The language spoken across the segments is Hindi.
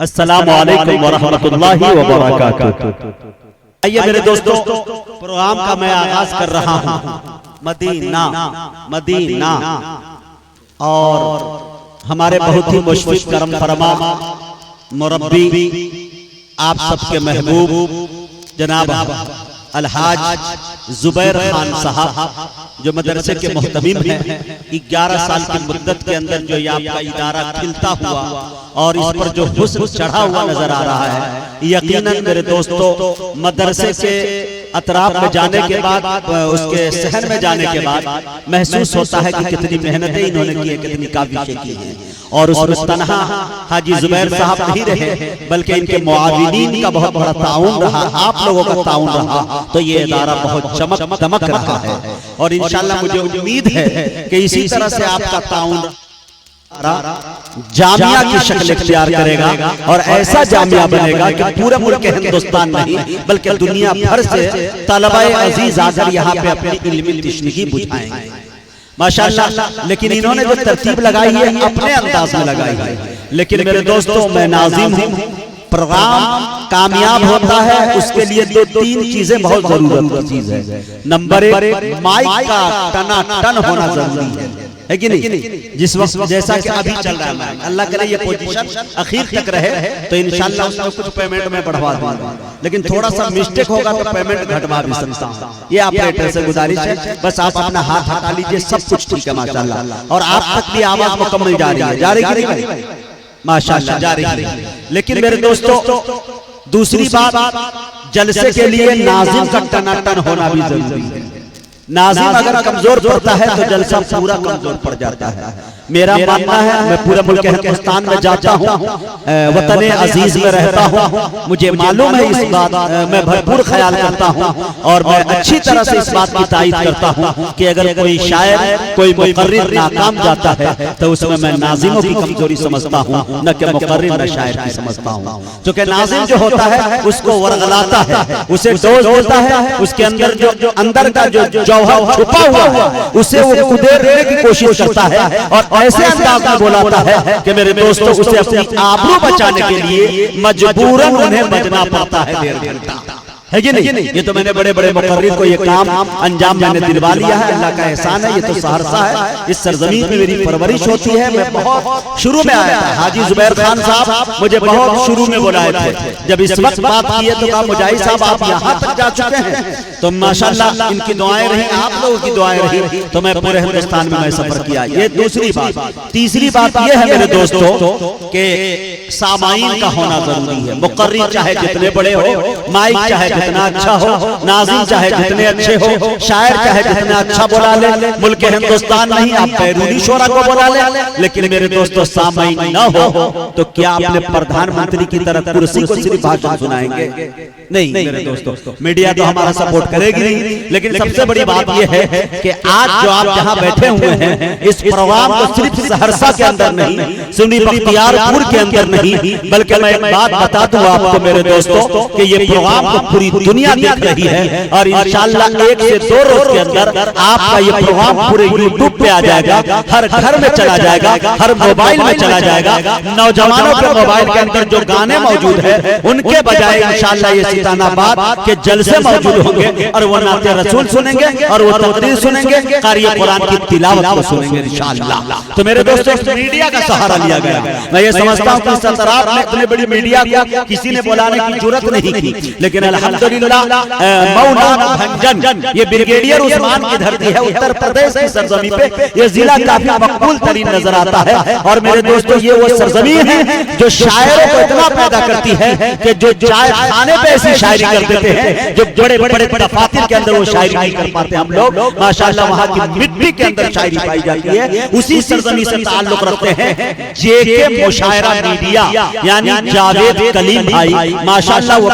अस्सलामु अलैकुम वरहमतुल्लाहि वबरकातुहू। आइए मेरे दोस्तों, प्रोग्राम का मैं आगाज कर रहा हूँ मदीना मदीना, और हमारे बहुत ही मुशफिक करम फरमा मुरब्बी आप सबके महबूब जनाब अलहाज जुबैर खान साहब जो मदरसे के मोहतमीम हैं, 11 साल की मुद्दत के अंदर जो ये आपका इदारा खिलता हुआ और इस पर जो हुस्न चढ़ा हुआ नजर आ रहा है, यकीनन मेरे दोस्तों मदरसे के अतराफ में जाने के बाद, उसके सहन में जाने के बाद महसूस होता है कि कितनी मेहनतें इन्होंने की है, कितनी काबिशें की हैं। और उसमें तनहा हाजी जुबैर साहब नहीं रहे, बल्कि इनके मुआविनीन का बहुत बड़ा ताउन रहा, आप लोगों का ताउन रहा, तो ये इदारा बहुत चमक दमक रहा है। और इंशाल्लाह मुझे उम्मीद है कि इसी तरह से आपका ताउन जामिया की शक्ल इख्तियार करेगा और ऐसा जामिया बनेगा कि पूरे मुल्क हिंदुस्तान नहीं बल्कि दुनिया भर से तलबाए अजीज आकर यहाँ पे अपनी इल्मी तशनीगी बुझाएंगे माशाअल्लाह। लेकिन इन्होंने जो तरतीब लगाई है अपने अंदाज में लगाई है। लेकिन मेरे दोस्तों, मैं नाज़िम हूँ, प्रोग्राम कामयाब होता है उसके लिए 2-3 चीजें बहुत जरूरत की चीज है। नंबर 1, माइक का टनाटन होना जरूरी है कि नहीं? जिस वक्त जैसा कि अभी चल रहा है, अल्लाह करे ये पोजीशन आखिर तक रहे तो इंशाल्लाह उसमें कुछ पेमेंट में बढ़वा दूंगा, लेकिन थोड़ा सा मिस्टेक होगा तो पेमेंट घटवा भी सकता हूं। ये ऑपरेटर से गुजारिश है, बस आप अपना हाथ हटा लीजिए, सब कुछ ठीक है माशाल्लाह। और आप तक भी आवाज मुकम्मल जा रही है, जा रही है माशाअल्लाह, जा रही है। लेकिन मेरे दोस्तों, दूसरी बात, जलसे के लिए नाज़िम का टनाटन होना भी जरूरी है। नाज़िम अगर कमजोर पड़ता है तो जलसा पूरा कमजोर पड़ जाता है। मेरा मानना है, मैं पूरे मुल्क हिंदुस्तान में जाता हूँ, वतन अजीज में रहता हूँ, मुझे मालूम है इस बात, मैं भरपूर ख्याल करता हूँ और मैं अच्छी तरह से इस बात की तायीद करता हूँ कि अगर कोई शायर, कोई मुकर्रिर नाकाम जाता है तो उसमें मैं नाज़िमों की कमजोरी समझता हूँ, न कि मुकर्रिर न शायर की समझता हूँ। क्योंकि नाज़िम जो होता है उसको वरगलाता है, उसे डोज देता है, उसके अंदर जो अंदर का जो जौहर छुपा हुआ है उसे वो उधेड़ने की कोशिश करता है और ऐसे अंदाज में बोलाता है कि मेरे दोस्तों उसे अपनी आबरू बचाने के लिए मजबूरन उन्हें बजना पड़ता है 1.5 घंटा, है कि नहीं? ये तो मैंने बड़े बड़े मुकर्रिर को ये काम अंजाम मैंने दिलवा लिया है, अल्लाह का एहसान है। ये तो सहरसा है, इस सरजमीन में मेरी परवरिश होती है। मैं बहुत शुरू में आया था, हाजी जुबैर खान साहब मुझे बहुत शुरू में बुलाए थे। जब इस वक्त बात की है तो कहा मुजाहिद साहब आप यहाँ तक जा चुके हैं, तो माशाअल्लाह इनकी दुआएं रही, आप लोगों की दुआएं रही, तो मैं पूरे हिंदुस्तान में मैं सफर किया। ये दूसरी बात। तीसरी बात ये है मेरे दोस्तों कि सामाईन का होना जरूरी है। मुकर्रिर चाहे जितने बड़े हो, माइक चाहे जितना अच्छा हो, नाज़िम चाहे जितने अच्छे हो, शायर चाहे जितना अच्छा बोला ले, मुल्क हिंदुस्तान नहीं आप बैरूनी शोरा को बोला ले, लेकिन मेरे दोस्तों सामाईन न हो तो क्या अपने प्रधानमंत्री की तरह कुर्सी को सिर्फ भाषण सुनाएंगे? नहीं मेरे दोस्तों, मीडिया तो हमारा सपोर्ट करेगी नहीं, लेकिन सबसे बड़ी बात यह है कि आज जो आप जहां बैठे हुए हैं इस प्रोग्राम को सिर्फ सहरसा के अंदर नहीं, सुन्नी बख्तियारपुर के अंदर नहीं, बल्कि मैं एक बात बता दूं आपको मेरे दोस्तों कि ये प्रोग्राम को पूरी दुनिया देख रही है और इंशाअल्लाह 1 से 2 रोज के अंदर आपका ये प्रोग्राम पूरे यूट्यूब पे आ जाएगा, हर घर में चला जाएगा, हर मोबाइल में चला जाएगा। नौजवानों के मोबाइल के अंदर जो गाने मौजूद है उनके बजाय इंशाअल्लाह ये सितानाबाद के जलसे मौजूद होंगे और वो नाते रसूल सुनेंगे और वो तकरीर सुनेंगे, क़ारी कुरान की तिलावत को सुनेंगे इंशाअल्लाह। तो मेरे दोस्तों, मीडिया का सहारा लिया गया। मैं ये समझता हूँ कि इस तरफ में इतने बड़ी मीडिया को किसी ने बुलाने की जरूरत नहीं की, लेकिन अल्हम्दुलिल्लाह मौलाना भंजन, ये ब्रिगेडियर उस्मान की धरती है, उत्तर प्रदेश की सरजमीन पे ये जिला काफी मकबूल तरीन नजर आता है। और मेरे दोस्तों, ये वो सरजमीन है जो शायरों को इतना पैदा करती है कि जो चाय खाने पे ऐसी शायरी कर देते हैं, जो बड़े बड़े दफातर के अंदर वो शायरी नहीं कर पाते हम लोग, माशाअल्लाह वहाँ की मिट्टी के अंदर शायरी पाई जाती है। उसी सरजमीन से ताल्लुक रखते हैं जेके मुशायरा मीडिया, यानी जावेद कलीम भाई, माशाअल्लाह वो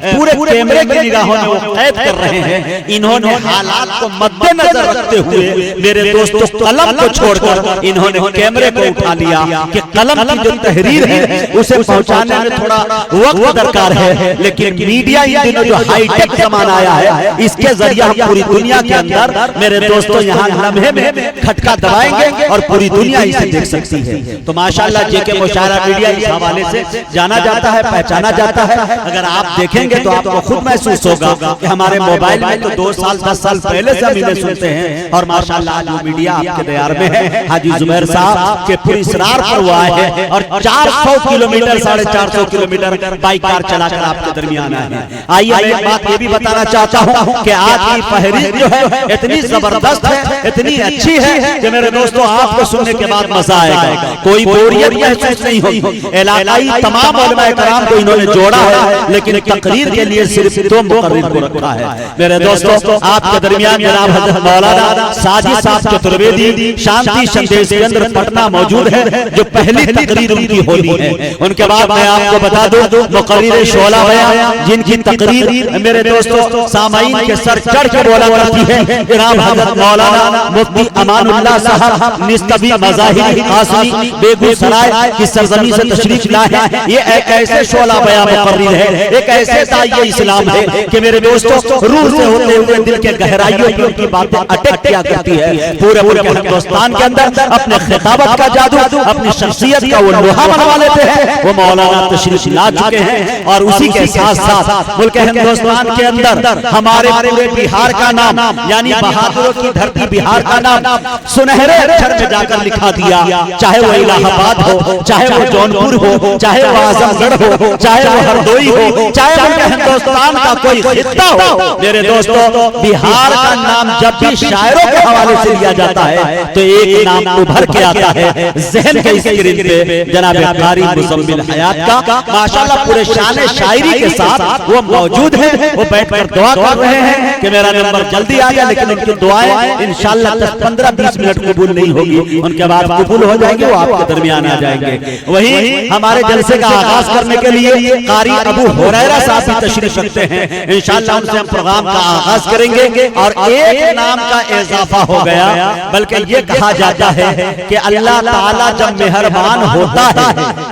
पूरे कैमरे की निगाहों में वो कैद कर रहे हैं। इन्होंने हालात को मद्देनजर रखते हुए मेरे दोस्तों कलम को छोड़कर इन्होंने कैमरे को उठा लिया कि कलम की जो तहरीर है उसे पहुंचाने में थोड़ा वक्त दरकार है, लेकिन मीडिया इन दिनों जो हाईटेक जमाना आया है इसके जरिए हम पूरी दुनिया के अंदर मेरे दोस्तों यहाँ लम्हे में खटका दबाएंगे और पूरी दुनिया इसे देख सकती है। तो माशाल्लाह जेके मुशायरा मीडिया इस हवाले से जाना जाता है, पहचाना जाता है। अगर आप देखेंगे तो आपको खुद महसूस होगा कि हमारे मोबाइल में तो 2 साल 10 साल पहले से हम इन्हें सुनते हैं और माशाल्लाह आज वो मीडिया आपके दयार में है। हाजी जुबैर साहब के पूरी इसरार पर वो आए हैं और 400 किलोमीटर 450 किलोमीटर बाइक कार चलाकर आपके दरमियान आए हैं। आइए मैं एक बात ये भी बताना चाहता हूँ कि आज की फहरिस्त जो है इतनी जबरदस्त है, इतनी अच्छी है कि मेरे दोस्तों आपको सुनने के बाद मजा आएगा, कोई बोरियत महसूस नहीं होगी। इलाकाई तमाम उलमाए कराम को इन्होंने जोड़ा है, लेकिन तकरीर के लिए सिर्फ 2 मुकर्रिर को रखा है। मेरे दोस्तों आपके दरमियान जनाब हज़रत मौलाना साजिद साहब चतुर्वेदी शांति संदेश केंद्र पटना मौजूद है, जो पहली तकरीर उनकी होनी है। उनके बाद मैं आपको बता दूं मुकर्रिर शोला बयान जिनकी तकरीर मेरे दोस्तों सामाईन के सर चढ़ के बोला करती है, जनाब हज़रत मौलाना मुफ्ती अमानुल्लाह साहब निस्तबी मज़ाहिर कासमी बेगूसराय की सरजमी से तशरीफ लाए हैं। ये एक ऐसे शोला बयान मुकर्रिर है, एक ऐसे दाई इस्लाम है कि मेरे दोस्तों रूह से होते हुए दिल के गहराइयों की उनकी बातें अटक किया करती है। पूरे हिंदुस्तान के अंदर अपने खिताबत का जादू, अपनी शख्सियत का वो लोहा मनवा लेते हैं। वो मौलाना तशरीफ ला चुके हैं और उसी के साथ साथ मुल्क हिंदुस्तान के अंदर हमारे पूरे बिहार का नाम यानी बहादुरों की धरती बिहार का नाम सुनहरे अक्षर में जाकर लिखा दिया, चाहे वो इलाहाबाद हो, चाहे वो जौनपुर हो, चाहे वो आजमगढ़ हो, चाहे वो हरदोई हो, चाहे वो हिंदुस्तान का कोई खित्ता हो। मेरे दोस्तों बिहार का नाम जब भी शायरों के हवाले से लिया जाता है तो एक नाम उभर के आता है ज़हन के स्क्रीन पे, जनाब कारी मुज़म्मिल हयात का। माशाल्लाह पूरे शान शायरी के साथ वो मौजूद है, वो बैठकर दुआ कर रहे हैं कि मेरा नंबर जल्दी आ जाए, लेकिन उनकी दुआएं इंशाल्लाह 10-15-20 मिनट कबूल नहीं होगी, उनके बाद कबूल हो जाएंगे, वो आपके दरमियान आ जाएंगे। वही हमारे जलसे का आगाज करने के लिए कारी अबू हुरैरा साहब भी तशरीफ रखते हैं। इंशाल्लाह उनसे हम प्रोग्राम का आगाज करेंगे। और एक नाम का इजाफा हो गया, बल्कि ये कहा जाता है कि अल्लाह ताला जब मेहरबान होता है,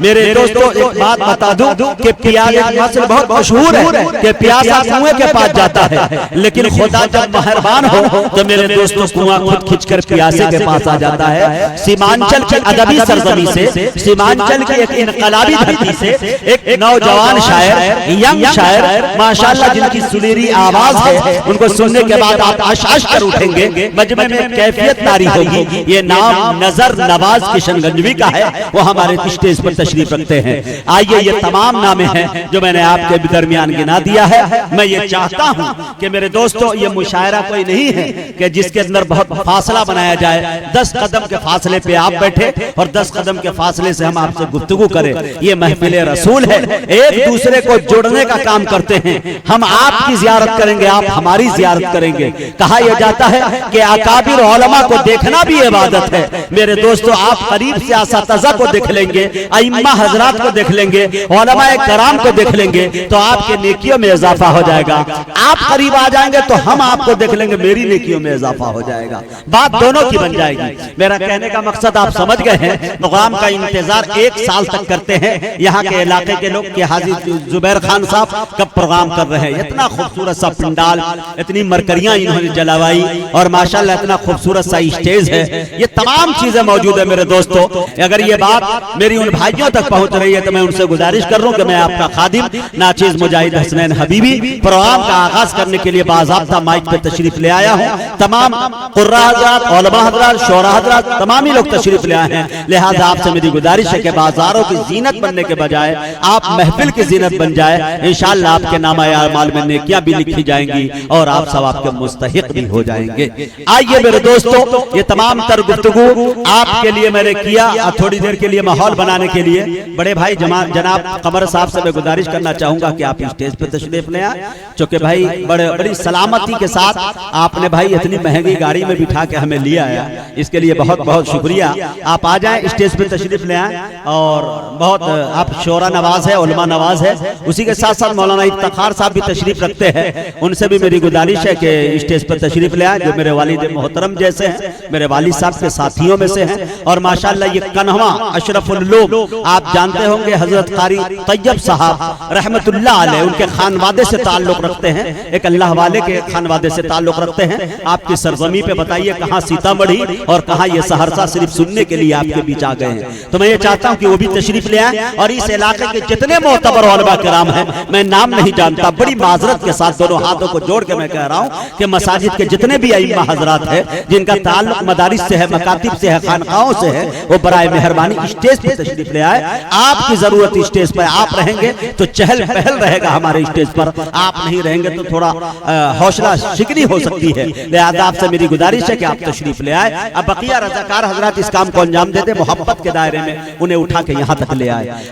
मेरे दोस्तों एक बात बता दूं कि प्यासा मसल बहुत मशहूर है कि प्यासा कुएं के पास जाता है, लेकिन खुदा जब मेहरबान हो तो मेरे दोस्तों कुआं खुद खींचकर प्यासे के पास आ जाता है। सीमांचल की अदबी सरजमी से, सीमांचल की एक इनकलाबी धरती से एक नौजवान शायर, यंग शायर माशाल्लाह जिनकी सुरीली आवाज है, उनको सुनने के बाद आप आश कर उठेंगे, मजमे में कैफियत तारी होगी। ये नाम नजर नवाज किशनगंजवी का है, वो हमारे स्टेज पर तशरीफ रखते हैं। आइए ये तमाम नामे हैं जो मैंने आपके दरमियान गिना दिया है। मैं ये चाहता हूँ कि मेरे दोस्तों ये मुशायरा कोई नहीं है कि जिसके अंदर बहुत फासला बनाया जाए। 10 कदम के फासले पे आप बैठे और 10 कदम के फासले से हम आपसे गुफ्तगू करें। ये महफिल रसूल है, एक दूसरे को जोड़ने का काम करते हैं। हम आपकी जियारत करेंगे, आप हमारी जियारत करेंगे। कहा यह जाता है कि अकाबिर उलमा को देखना भी इबादत है। मेरे दोस्तों आप करीब से असातिज़ा को देख लेंगे, अइम्मा हजरात को देख लेंगे, उलमाए कराम को देख लेंगे तो आपके नेकियों में इजाफा हो जाएगा। आप करीब आ जाएंगे तो हम आपको देख लेंगे, मेरी नेकियों में इजाफा हो जाएगा। बात दोनों की बन जाएगी। मेरा कहने का मकसद आप समझ गए हैं। प्रोग्राम का इंतजार 1 साल तक करते हैं यहाँ के इलाके के लोग कि हाजी जुबैर खान साहब कब प्रोग्राम कर रहे हैं। इतना खूबसूरत सा पंडाल, इतनी मरकरियां इन्होंने जलावाई और माशाल्लाह इतना खूबसूरत सा स्टेज है। ये तमाम चीजें मौजूद है। मेरे दोस्तों अगर ये बात मेरी उन भाइयों तक पहुंच रही है तो मैं उनसे गुजारिश कर रहा हूं कि मैं आपका खादिम नाचीज मुजाहिद हसनैन हबीबी प्रोग्राम का आगाज करने के लिए बाज़ाब्ता माइक पे तशरीफ ले आया हूं। तमाम कुर्रा हजरात, उलमा हजरात, शोरा हजरात तमाम ही लोग तशरीफ ले आए हैं। लिहाजा आपसे मेरी गुजारिश है कि बाजारों की जीनत बनने के बजाय आप महफिल की जीनत बन जाए। इंशाअल्लाह आपके नामा अमाल में नेकियां भी लिखी जाएंगी और आप सब आपके मुस्तहिक भी हो जाएंगे। आइए मेरे दोस्तों ये तमाम तर गुफ्तगू आपके लिए मैंने किया। थोड़ी देर के लिए माहौल बनाने के लिए बड़े भाई जनाब कमर साहब से मैं गुजारिश करना चाहूंगा कि आप स्टेज पे तशरीफ ले आए, चूंकि भाई बड़ी सलामती के साथ आपने भाई इतनी महंगी गाड़ी में बिठा के हमें लिया है, इसके लिए बहुत बहुत शुक्रिया। आप आ जाएं, स्टेज पे तशरीफ ले आए और बहुत आप शोरा नवाज है, उलमा नवाज है। उसी के साथ साथ मौलाना इफ्तिखार साहब भी तशरीफ रखते हैं, उनसे भी मेरी गुजारिश है कि स्टेज पर तशरीफ ले आए, जो मेरे वालिद मोहतरम जैसे हैं, मेरे वालिद साहब के साथियों में से हैं। और माशाअल्लाह ये कन्हवा अशरफुल लोग आप जानते होंगे, हजरत कारी तैयब साहब रहमतुल्लाह अलैह, उनके खानवादे से ताल्लुक रखते हैं, एक अल्लाह वाले के खानवादे से ताल्लुक रखते हैं। आपकी सरजमी पे बताइए कहाँ सीतामढ़ी और कहाँ ये सहरसा सिर्फ सुनने के लिए आपके बीच आ गए हैं। तो मैं ये चाहता हूँ कि वो भी तशरीफ ले आए और इस इलाके के जितने मोतबर उलमा किराम हैं, मैं नाम नहीं जानता, बड़ी माजरत के साथ दोनों हाथों को जोड़ के मैं कह रहा हूँ कि मसाजिद के जितने भी अइम्मा हजरात है जिनका ताल्लुक मदारिस से है, मकातिब से है, खानकाहों से है, वो बराए मेहरबानी स्टेज पे तशरीफ ले आए। आपकी जरूरत स्टेज पर, आप रहेंगे तो चहल पहल रहेगा हमारे स्टेज पर, आप नहीं रहेंगे तो थोड़ा हौसला शिकनी हो सकती है। लिहाजा आपसे मेरी गुजारिश है कि आप तशरीफ ले आए। अब बकिया रज़ाकार हजरात इस काम को अंजाम देते, मोहब्बत के दायरे में उन्हें उठा के यहाँ तक ले आए।